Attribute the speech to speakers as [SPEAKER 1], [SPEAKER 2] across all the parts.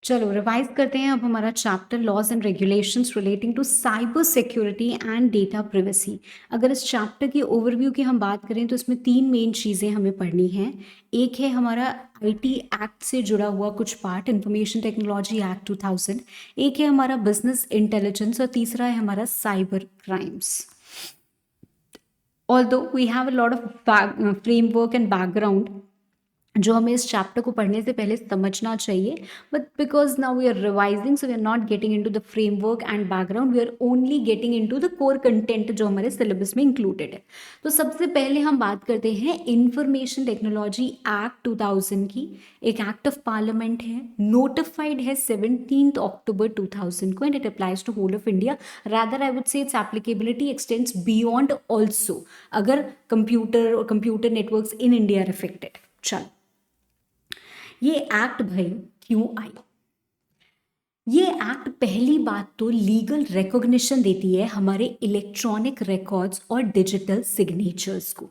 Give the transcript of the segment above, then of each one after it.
[SPEAKER 1] चलो रिवाइज करते हैं अब हमारा chapter laws and regulations relating to cyber security and data privacy. अगर इस चैप्टर की ओवरव्यू की हम बात करें तो इसमें तीन मेन चीज़ें हमें पढ़नी हैं। एक है हमारा आईटी एक्ट से जुड़ा हुआ कुछ पार्ट, इंफॉर्मेशन टेक्नोलॉजी एक्ट 2000। एक है हमारा बिजनेस इंटेलिजेंस और तीसरा है हमारा cyber crimes. Although we have a lot of framework and background जो हमें इस चैप्टर को पढ़ने से पहले समझना चाहिए, but because now we are revising so we are not getting into the framework and background, we are only getting into the core content जो हमारे सिलेबस में इंक्लूडेड है। तो सबसे पहले हम बात करते हैं इंफॉर्मेशन टेक्नोलॉजी एक्ट 2000 की। एक एक्ट ऑफ पार्लियामेंट है, नोटिफाइड है 17 अक्टूबर 2000 को, and it applies to whole of India. Rather I would say its applicability extends beyond also अगर कंप्यूटर और computer networks in India are affected. चल, ये एक्ट भाई क्यों आई? ये एक्ट पहली बात तो लीगल रिकॉग्निशन देती है हमारे इलेक्ट्रॉनिक रिकॉर्ड्स और डिजिटल सिग्नेचर्स को।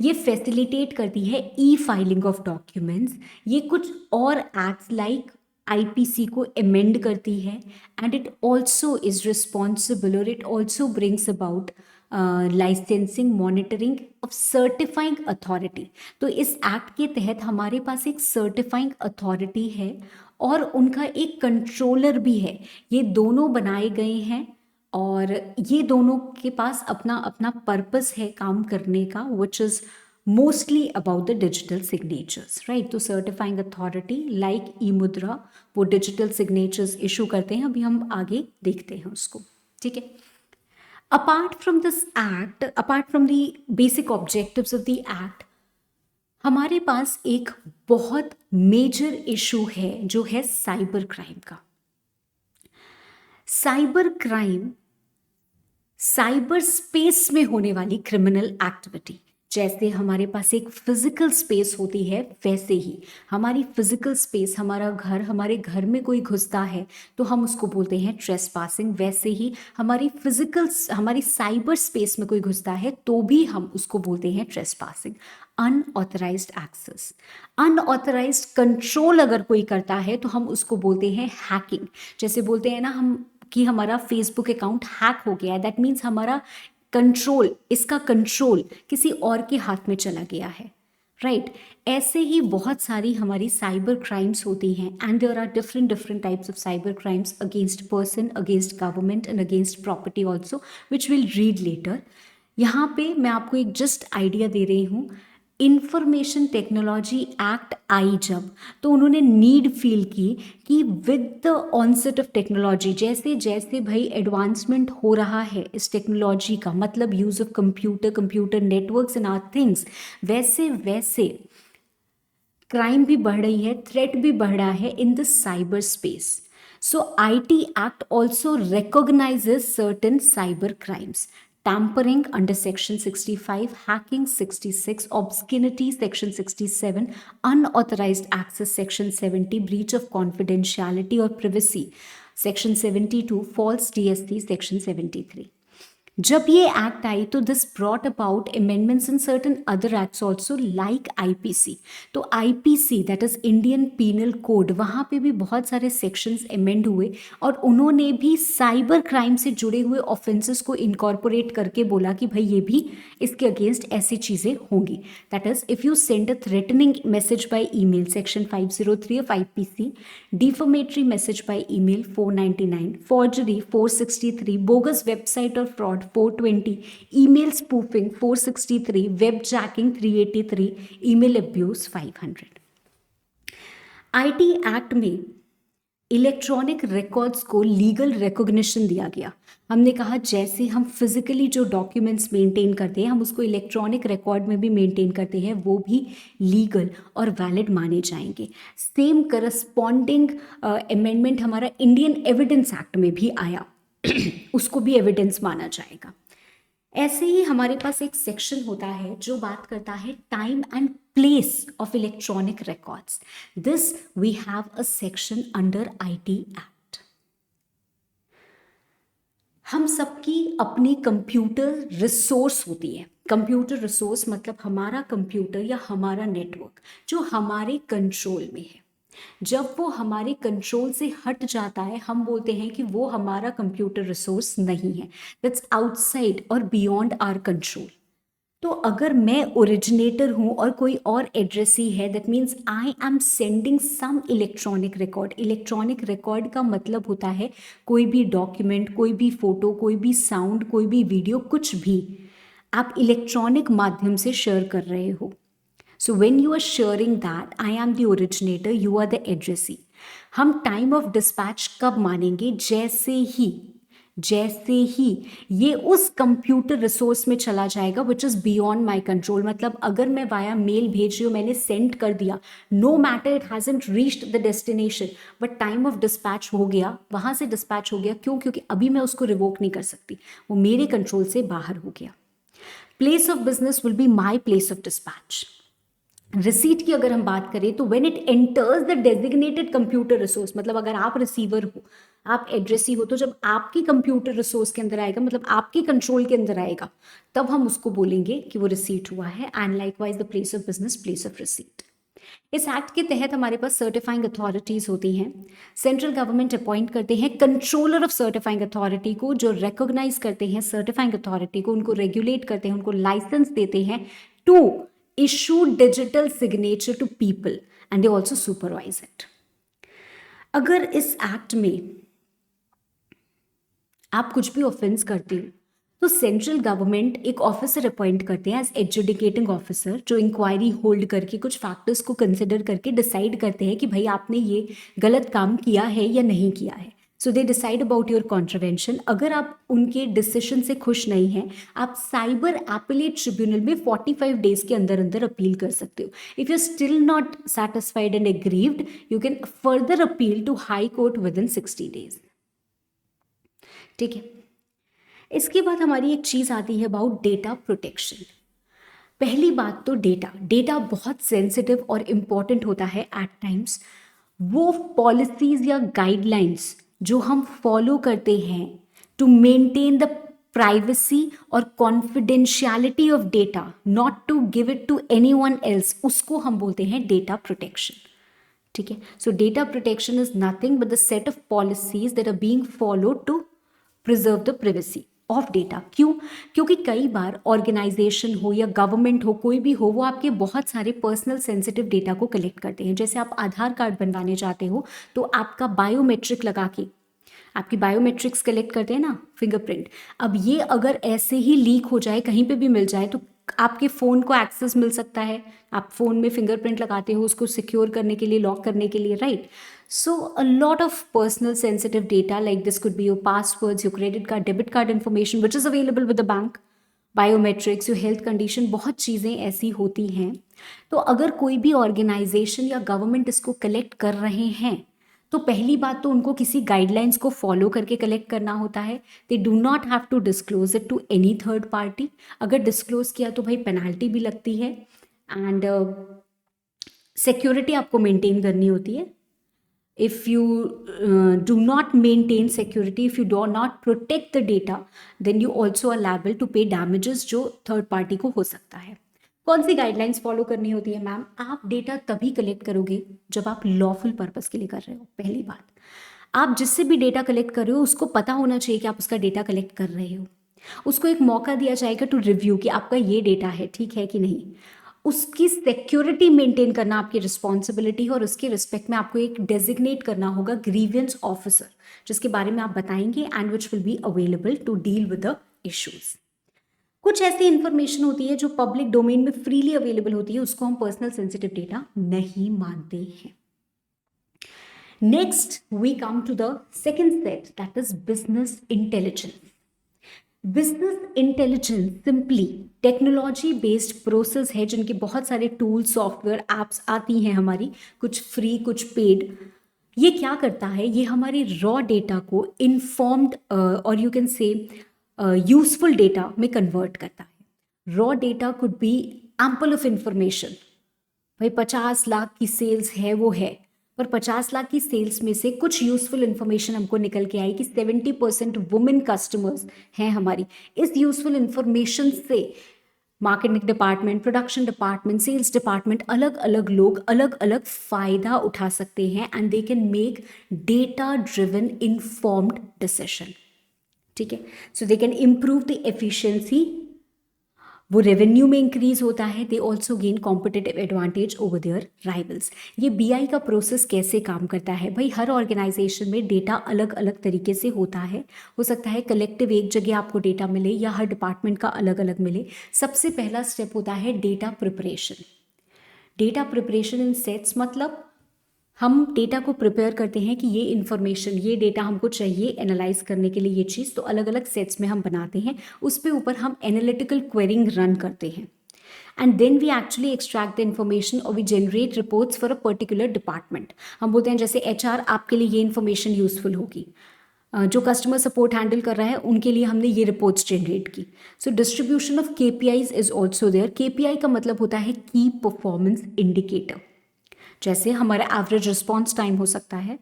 [SPEAKER 1] ये फैसिलिटेट करती है ई फाइलिंग ऑफ डॉक्यूमेंट्स। ये कुछ और एक्ट्स लाइक आईपीसी को अमेंड करती है, and it also is responsible और it also brings about licensing, monitoring of certifying authority. तो इस एक्ट के तहत हमारे पास एक सर्टिफाइंग अथॉरिटी है और उनका एक कंट्रोलर भी है। ये दोनों बनाए गए हैं और ये दोनों के पास अपना अपना पर्पस है काम करने का, which is mostly about the digital signatures, right. तो सर्टिफाइंग अथॉरिटी लाइक ई मुद्रा वो डिजिटल सिग्नेचर्स इशू करते हैं। अभी हम आगे देखते हैं उसको, ठीक है। Apart from this act, apart from the basic objectives of the act, हमारे पास एक बहुत मेजर इशू है जो है साइबर क्राइम का। साइबर क्राइम साइबर स्पेस में होने वाली क्रिमिनल एक्टिविटी। जैसे हमारे पास एक फिजिकल स्पेस होती है, वैसे ही हमारी फिजिकल स्पेस, हमारा घर, हमारे घर में कोई घुसता है तो हम उसको बोलते हैं ट्रेसपासिंग। वैसे ही हमारी साइबर स्पेस में कोई घुसता है तो भी हम उसको बोलते हैं trespassing. Unauthorised access, unauthorised control अगर कोई करता है तो हम उसको बोलते हैं हैकिंग। जैसे बोलते हैं ना हम कि हमारा फेसबुक अकाउंट हैक हो गया है, दैट मीन्स हमारा कंट्रोल, इसका कंट्रोल किसी और के हाथ में चला गया है, राइट। ऐसे ही बहुत सारी हमारी साइबर क्राइम्स होती हैं, and there are different different types of cyber crimes against person, against government and against property also, which will read later. यहाँ पे मैं आपको एक जस्ट आइडिया दे रही हूँ। इंफॉर्मेशन टेक्नोलॉजी एक्ट आई जब, तो उन्होंने नीड फील की कि with the onset of technology, जैसे जैसे भाई एडवांसमेंट हो रहा है इस टेक्नोलॉजी का, मतलब use of computer, computer networks and are things, वैसे वैसे क्राइम भी बढ़ रही है, थ्रेट भी बढ़ रहा है in the cyber space. So IT Act also recognizes certain cyber crimes. Tampering under Section 65, hacking 66, obscenity Section 67, unauthorized access Section 70, breach of confidentiality or privacy Section 72, false DST Section 73. जब ये act आई तो this brought about amendments in certain other acts also like IPC. तो IPC that is Indian penal code, वहाँ पे भी बहुत सारे सेक्शंस अमेंड हुए और उन्होंने भी साइबर क्राइम से जुड़े हुए ऑफेंसेस को इनकॉर्पोरेट करके बोला कि भाई ये भी इसके अगेंस्ट ऐसी चीज़ें होंगी। That is if you send a threatening message by email section 503 of IPC, defamatory message by email 499, forgery 463, bogus website और fraud 420, email spoofing 463, web jacking 383, email abuse 500। IT act में इलेक्ट्रॉनिक रिकॉर्ड्स को legal recognition दिया गया। हमने कहा जैसे हम physically जो डॉक्यूमेंट्स मेंटेन करते हैं हम उसको इलेक्ट्रॉनिक रिकॉर्ड में भी मेंटेन करते हैं, वो भी लीगल और वैलिड माने जाएंगे। सेम करस्पॉन्डिंग अमेंडमेंट हमारा इंडियन एविडेंस एक्ट में भी आया उसको भी एविडेंस माना जाएगा। ऐसे ही हमारे पास एक सेक्शन होता है जो बात करता है time and place of electronic records. This we have a section under IT act. हम सबकी अपनी कंप्यूटर रिसोर्स होती है। कंप्यूटर रिसोर्स मतलब हमारा कंप्यूटर या हमारा नेटवर्क जो हमारे कंट्रोल में है। जब वो हमारे कंट्रोल से हट जाता है हम बोलते हैं कि वो हमारा कंप्यूटर रिसोर्स नहीं है, दैट्स आउटसाइड और बियॉन्ड आवर कंट्रोल। तो अगर मैं ओरिजिनेटर हूं और कोई और एड्रेसी है, that means I am sending some electronic record. Electronic record का मतलब होता है कोई भी डॉक्यूमेंट, कोई भी फोटो, कोई भी साउंड, कोई भी वीडियो, कुछ भी आप इलेक्ट्रॉनिक माध्यम से शेयर कर रहे हो। So when you are sharing that, I am the originator, you are the addressee. हम टाइम ऑफ डिस्पैच कब मानेंगे? जैसे ही ये उस कंप्यूटर रिसोर्स में चला जाएगा which is beyond my control. मतलब अगर मैं वाया मेल भेज रही हूँ, मैंने सेंड कर दिया, no matter it hasn't reached the destination, but time of dispatch हो गया, वहां से डिस्पैच हो गया। क्यों? क्योंकि अभी मैं उसको रिवोक नहीं कर सकती, वो मेरे कंट्रोल से बाहर हो गया। Place of business will be my place of dispatch. Receipt की अगर हम बात करें तो when it enters the designated computer resource, मतलब अगर आप रिसीवर हो, आप एड्रेसी हो, तो जब आपकी कंप्यूटर रिसोर्स के अंदर आएगा, मतलब आपके कंट्रोल के अंदर आएगा, तब हम उसको बोलेंगे कि वो रिसीट हुआ है। And likewise the place of business, place of receipt. इस एक्ट के तहत हमारे पास सर्टिफाइंग अथॉरिटीज होती हैं। सेंट्रल गवर्नमेंट अपॉइंट करते हैं कंट्रोलर ऑफ सर्टिफाइंग अथॉरिटी को, जो रिकॉग्नाइज करते हैं सर्टिफाइंग अथॉरिटी को, उनको रेगुलेट करते हैं, उनको लाइसेंस देते हैं to issue digital signature to people and they also supervise it. अगर इस एक्ट में आप कुछ भी ऑफेंस करते हो तो सेंट्रल गवर्नमेंट एक ऑफिसर अपॉइंट करते हैं एज एडजुडिकेटिंग ऑफिसर, जो इंक्वायरी होल्ड करके कुछ फैक्टर्स को कंसिडर करके डिसाइड करते हैं कि भाई आपने ये गलत काम किया है या नहीं किया है। So they decide about your contravention. अगर आप उनके डिसीजन से खुश नहीं हैं, आप साइबर एपिलेट ट्रिब्यूनल में 45 डेज के अंदर अंदर अपील कर सकते हो। If you still not satisfied and aggrieved, you can further appeal to high court within 60 days. ठीक है, इसके बाद हमारी एक चीज आती है अबाउट डेटा प्रोटेक्शन। पहली बात तो डेटा बहुत सेंसिटिव और इम्पॉर्टेंट होता है एट टाइम्स। वो पॉलिसीज या गाइडलाइंस जो हम फॉलो करते हैं टू मेंटेन द प्राइवेसी और confidentiality of data, not to give it to anyone else, उसको हम बोलते हैं डेटा प्रोटेक्शन। ठीक है, so data protection is nothing but the set of policies that are being followed to preserve the privacy of data. क्यों? क्योंकि कई बार organisation हो या गवर्नमेंट हो, कोई भी हो, वो आपके बहुत सारे पर्सनल सेंसिटिव डेटा को कलेक्ट करते हैं। जैसे आप आधार कार्ड बनवाने जाते हो तो आपका बायोमेट्रिक लगा के आपकी बायोमेट्रिक्स कलेक्ट करते हैं ना, फिंगरप्रिंट। अब ये अगर ऐसे ही लीक हो जाए, कहीं पे भी मिल जाए, तो आपके फ़ोन को एक्सेस मिल सकता है। आप फ़ोन में फिंगरप्रिंट लगाते हो उसको सिक्योर करने के लिए, लॉक करने के लिए, right? So a lot of personal sensitive data like this could be your passwords, your credit card, debit card information which is available with the bank, biometrics, your health condition, बहुत चीज़ें ऐसी होती हैं। तो अगर कोई भी ऑर्गेनाइजेशन या गवर्नमेंट इसको कलेक्ट कर रहे हैं तो पहली बात तो उनको किसी गाइडलाइंस को फॉलो करके कलेक्ट करना होता है। They do not have to disclose it to any third party. अगर डिस्क्लोज किया तो भाई पेनाल्टी भी लगती है एंड सिक्योरिटी आपको मेंटेन करनी होती है। If you do not maintain security, if you do not protect the data, then you also are liable to pay damages जो थर्ड पार्टी को हो सकता है। कौन सी गाइडलाइंस फॉलो करनी होती है मैम? आप डेटा तभी कलेक्ट करोगे जब आप लॉफुल पर्पस के लिए कर रहे हो। पहली बात, आप जिससे भी डेटा कलेक्ट कर रहे हो उसको पता होना चाहिए कि आप उसका डेटा कलेक्ट कर रहे हो। उसको एक मौका दिया जाएगा टू रिव्यू कि आपका ये डेटा है, ठीक है कि नहीं। उसकी सिक्योरिटी मेंटेन करना आपकी रिस्पॉन्सिबिलिटी है और उसके रिस्पेक्ट में आपको एक डेजिग्नेट करना होगा ग्रीवियंस ऑफिसर, जिसके बारे में आप बताएंगे and which will be available to deal with the issues. कुछ ऐसी इंफॉर्मेशन होती है जो पब्लिक डोमेन में फ्रीली अवेलेबल होती है, उसको हम पर्सनल सेंसिटिव डेटा नहीं मानते हैं। Next we come to the second set, that is business intelligence. Business intelligence simply technology based process है जिनके बहुत सारे टूल्स, सॉफ्टवेयर, एप्स आती हैं हमारी, कुछ फ्री कुछ पेड। ये क्या करता है? ये हमारे रॉ डेटा को इन्फॉर्म्ड और you can say useful data में कन्वर्ट करता है। Raw data could be ample of information. भाई 50 लाख की सेल्स है वो है, पर 50 लाख की सेल्स में से कुछ यूजफुल इंफॉर्मेशन हमको निकल के आई कि 70% वुमेन कस्टमर्स हैं हमारी। इस यूजफुल इंफॉर्मेशन से marketing department, production department, sales department, अलग अलग लोग अलग अलग फ़ायदा उठा सकते हैं and they can make data driven informed decision. ठीक है, so they can improve the efficiency, वो रेवेन्यू में इंक्रीज होता है. They also gain competitive advantage over their rivals. ये बीआई का प्रोसेस कैसे काम करता है भाई? हर ऑर्गेनाइजेशन में डेटा अलग अलग तरीके से होता है. हो सकता है कलेक्टिव एक जगह आपको डेटा मिले या हर डिपार्टमेंट का अलग अलग मिले. सबसे पहला स्टेप होता है data preparation. Data preparation in sets, मतलब हम डेटा को प्रिपेयर करते हैं कि ये इन्फॉर्मेशन, ये डेटा हमको चाहिए एनालाइज करने के लिए ये चीज़, तो अलग अलग सेट्स में हम बनाते हैं. उस पे ऊपर हम एनालिटिकल क्वेरिंग रन करते हैं and then we actually extract the information और we generate reports for a particular department. हम बोलते हैं जैसे एचआर आपके लिए ये इन्फॉर्मेशन यूजफुल होगी, जो कस्टमर सपोर्ट हैंडल कर रहा है उनके लिए हमने ये रिपोर्ट्स जनरेट की. So distribution of KPIs is also there. KPI का मतलब होता है की परफॉर्मेंस इंडिकेटर. जैसे हमारा एवरेज रिस्पॉन्स टाइम हो सकता है.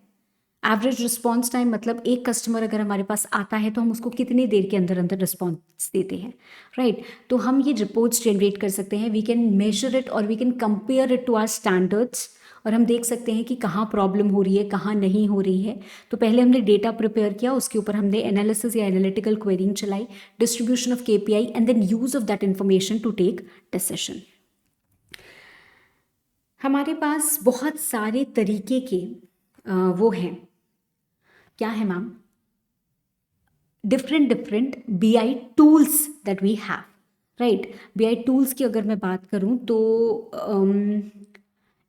[SPEAKER 1] एवरेज रिस्पॉन्स टाइम मतलब एक कस्टमर अगर हमारे पास आता है तो हम उसको कितनी देर के अंदर अंदर रिस्पॉन्स देते हैं, राइट? तो हम ये रिपोर्ट्स जनरेट कर सकते हैं. वी कैन मेजर इट और we can compare it to our standards, और हम देख सकते हैं कि कहाँ प्रॉब्लम हो रही है, कहाँ नहीं हो रही है. तो पहले हमने डेटा प्रिपेयर किया, उसके ऊपर हमने एनालिसिस या एनालिटिकल क्वेरिंग चलाई, distribution of KPI and then use of that information to take decision. हमारे पास बहुत सारे तरीके के वो हैं, क्या है ma'am? Different BI tools that we have, right? BI tools की अगर मैं बात करूं तो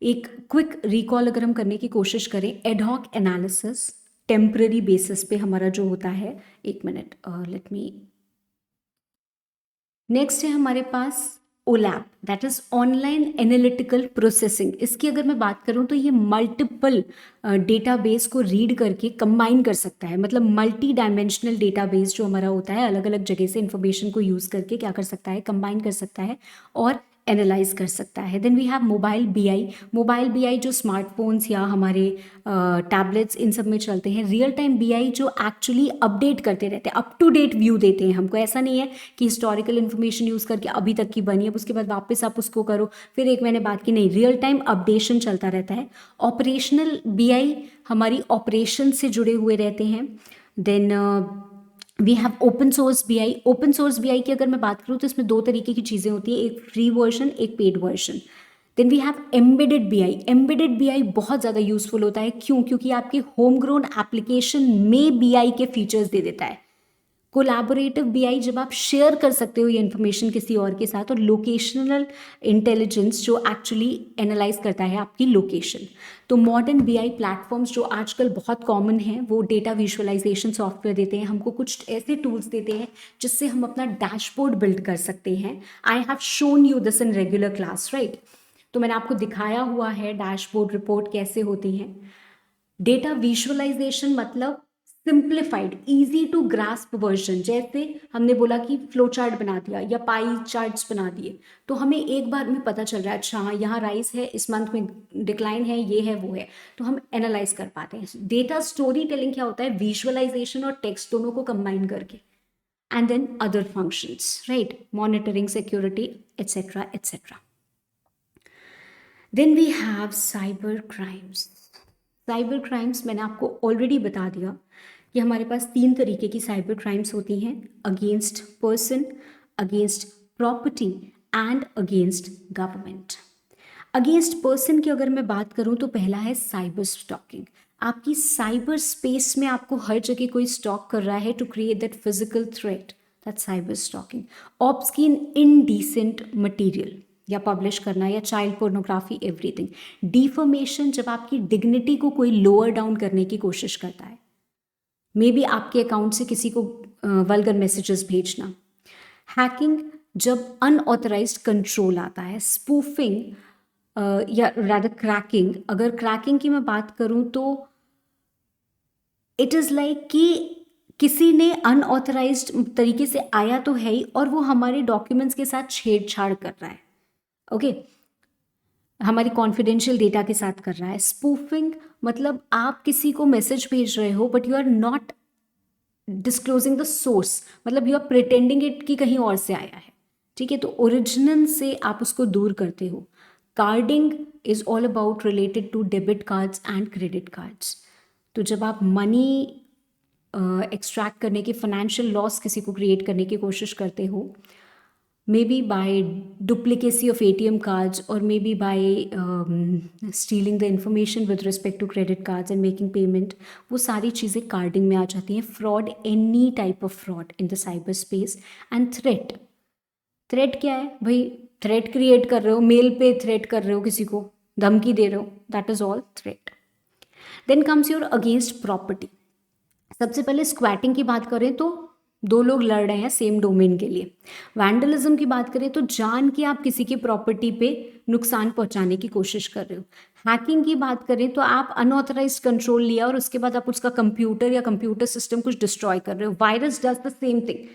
[SPEAKER 1] एक क्विक रिकॉल अगर हम करने की कोशिश करें, एडहॉक एनालिसिस, टेम्पररी बेसिस पे हमारा जो होता है, एक मिनट, लेट मी. नेक्स्ट है हमारे पास OLAP, that is online analytical processing. इसकी अगर मैं बात करूं तो ये मल्टीपल डेटाबेस को रीड करके कंबाइन कर सकता है. मतलब मल्टी डायमेंशनल डेटाबेस जो हमारा होता है, अलग अलग जगह से इंफॉर्मेशन को यूज़ करके क्या कर सकता है, कंबाइन कर सकता है और एनालाइज कर सकता है. Then we have mobile BI. Mobile BI जो स्मार्टफोन्स या हमारे टैबलेट्स इन सब में चलते हैं. रियल टाइम बीआई जो एक्चुअली अपडेट करते रहते हैं, अप टू डेट व्यू देते हैं हमको. ऐसा नहीं है कि हिस्टोरिकल इन्फॉर्मेशन यूज़ करके अभी तक की बनी है उसके बाद वापस आप उसको करो फिर एक महीने बाद की, नहीं, रियल टाइम अपडेशन चलता रहता है. ऑपरेशनल बीआई हमारी ऑपरेशन से जुड़े हुए रहते हैं. Then we have open source BI. Open source BI की अगर मैं बात करूँ तो इसमें दो तरीके की चीज़ें होती हैं, एक फ्री वर्जन, एक paid version. Then we have embedded BI. Embedded BI बहुत ज़्यादा यूजफुल होता है. क्यों? क्योंकि आपके होम ग्रोन एप्लीकेशन में बीआई के फीचर्स दे देता है. कोलैबोरेटिव बीआई जब आप शेयर कर सकते हो ये इन्फॉर्मेशन किसी और के साथ. और लोकेशनल इंटेलिजेंस जो एक्चुअली एनालाइज करता है आपकी लोकेशन. तो मॉडर्न बीआई प्लेटफॉर्म्स जो आजकल बहुत कॉमन हैं वो डेटा विजुअलाइजेशन सॉफ्टवेयर देते हैं हमको, कुछ ऐसे टूल्स देते हैं जिससे हम अपना डैशबोर्ड बिल्ड कर सकते हैं. I have shown you this in regular class, right? तो मैंने आपको दिखाया हुआ है डैशबोर्ड रिपोर्ट कैसे होती हैं. डेटा विजुअलाइजेशन मतलब simplified, easy to grasp version. जैसे हमने बोला कि फ्लो चार्ट बना दिया या पाई चार्ट्स बना दिए तो हमें एक बार में पता चल रहा है, अच्छा हाँ यहाँ राइज है, इस मंथ में डिक्लाइन है, ये है वो है, तो हम एनालाइज कर पाते हैं. डेटा स्टोरी टेलिंग क्या होता है? विजुअलाइजेशन और टेक्स्ट दोनों को कंबाइन करके. And then other functions, right? Monitoring, security, etcetera etcetera. Then we have cyber crimes. Cyber crimes मैंने आपको ऑलरेडी बता दिया कि हमारे पास 3 तरीके की साइबर क्राइम्स होती हैं, against person, against property and against government. Against person की अगर मैं बात करूं तो पहला है साइबर स्टॉकिंग. आपकी साइबर स्पेस में आपको हर जगह कोई स्टॉक कर रहा है to create that physical threat, that cyber stalking. Obscene indecent material या पब्लिश करना या चाइल्ड पोर्नोग्राफी, एवरीथिंग. डिफॉर्मेशन जब आपकी डिग्निटी को कोई लोअर डाउन करने की कोशिश करता है, मे बी आपके अकाउंट से किसी को वल्गर मैसेजेस भेजना. हैकिंग जब अनऑथराइज्ड कंट्रोल आता है. स्पूफिंग या रादर क्रैकिंग. अगर क्रैकिंग की मैं बात करूं तो इट इज़ लाइक कि किसी ने अनऑथराइज्ड तरीके से आया तो है ही और वो हमारे डॉक्यूमेंट्स के साथ छेड़छाड़ कर रहा है, ओके, हमारी कॉन्फिडेंशियल डेटा के साथ कर रहा है. स्पूफिंग मतलब आप किसी को मैसेज भेज रहे हो but you are not disclosing the source, मतलब यू आर प्रिटेंडिंग इट कि कहीं और से आया है, ठीक है, तो ओरिजिनल से आप उसको दूर करते हो. Carding is all about related to debit cards and credit cards. तो जब आप मनी एक्सट्रैक्ट करने की, फाइनेंशियल लॉस किसी को क्रिएट करने की कोशिश करते हो, maybe by duplicacy of ATM cards or maybe by stealing the information with respect to credit cards and making payment, वो सारी चीज़ें कार्डिंग में आ जाती हैं. Fraud, any type of fraud in the cyber space. And threat. Threat क्या है भाई? Threat create कर रहे हो, मेल पे थ्रेट कर रहे हो, किसी को धमकी दे रहे हो, that is all threat. Then comes your against property. सबसे पहले स्क्वैटिंग की बात करें तो दो लोग लड़ रहे हैं सेम डोमेन के लिए. वैंडलिज्म की बात करें तो जान के आप किसी की प्रॉपर्टी पे नुकसान पहुंचाने की कोशिश कर रहे हो. हैकिंग की बात करें तो आप अनऑथराइज्ड कंट्रोल लिया और उसके बाद आप उसका कंप्यूटर या कंप्यूटर सिस्टम कुछ डिस्ट्रॉय कर रहे हो. Virus does the same thing.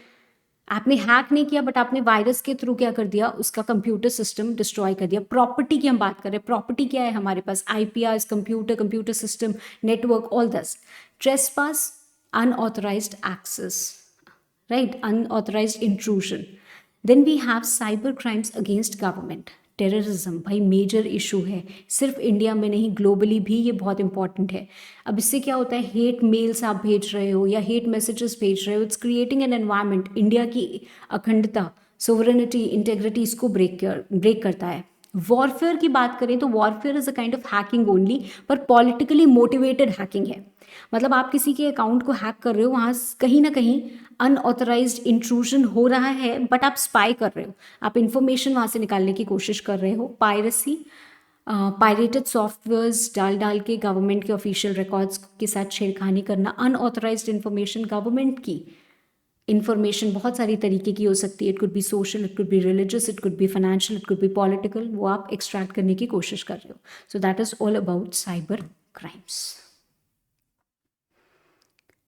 [SPEAKER 1] आपने हैक नहीं किया बट आपने वायरस के थ्रू क्या कर दिया, उसका कंप्यूटर सिस्टम डिस्ट्रॉय कर दिया. प्रॉपर्टी की हम बात कर रहे हैं. प्रॉपर्टी क्या है हमारे पास? IPRs, computer system, network, all this. Trespass, unauthorized access, right? Unauthorized intrusion. Then we have cyber crimes against government. Terrorism भाई मेजर इशू है, सिर्फ इंडिया में नहीं, ग्लोबली भी ये बहुत इंपॉर्टेंट है. अब इससे क्या होता है, हेट मेल्स आप भेज रहे हो या हेट मैसेजेस भेज रहे हो, it's creating an environment. India की अखंडता, सोवरेनिटी, इंटेग्रिटी, इसको ब्रेक करता है. वॉरफेयर की बात करें तो warfare is a kind of hacking only, पर पॉलिटिकली मोटिवेटेड हैकिंग है. मतलब आप किसी के अकाउंट को हैक कर रहे हो, वहाँ कहीं ना कहीं अनऑथराइज्ड इंट्रूजन हो रहा है, बट आप स्पाई कर रहे हो, आप इंफॉर्मेशन वहाँ से निकालने की कोशिश कर रहे हो. पायरेसी, पायरेटेड सॉफ्टवेयर्स डाल के गवर्नमेंट के ऑफिशियल रिकॉर्ड्स के साथ छेड़खानी करना. अनऑथराइज्ड इंफॉर्मेशन, गवर्नमेंट की इंफॉर्मेशन बहुत सारी तरीके की हो सकती है. It could be social, it could be religious, it could be financial, it could be political. वो आप एक्सट्रैक्ट करने की कोशिश कर रहे हो. So that is all about cyber crimes.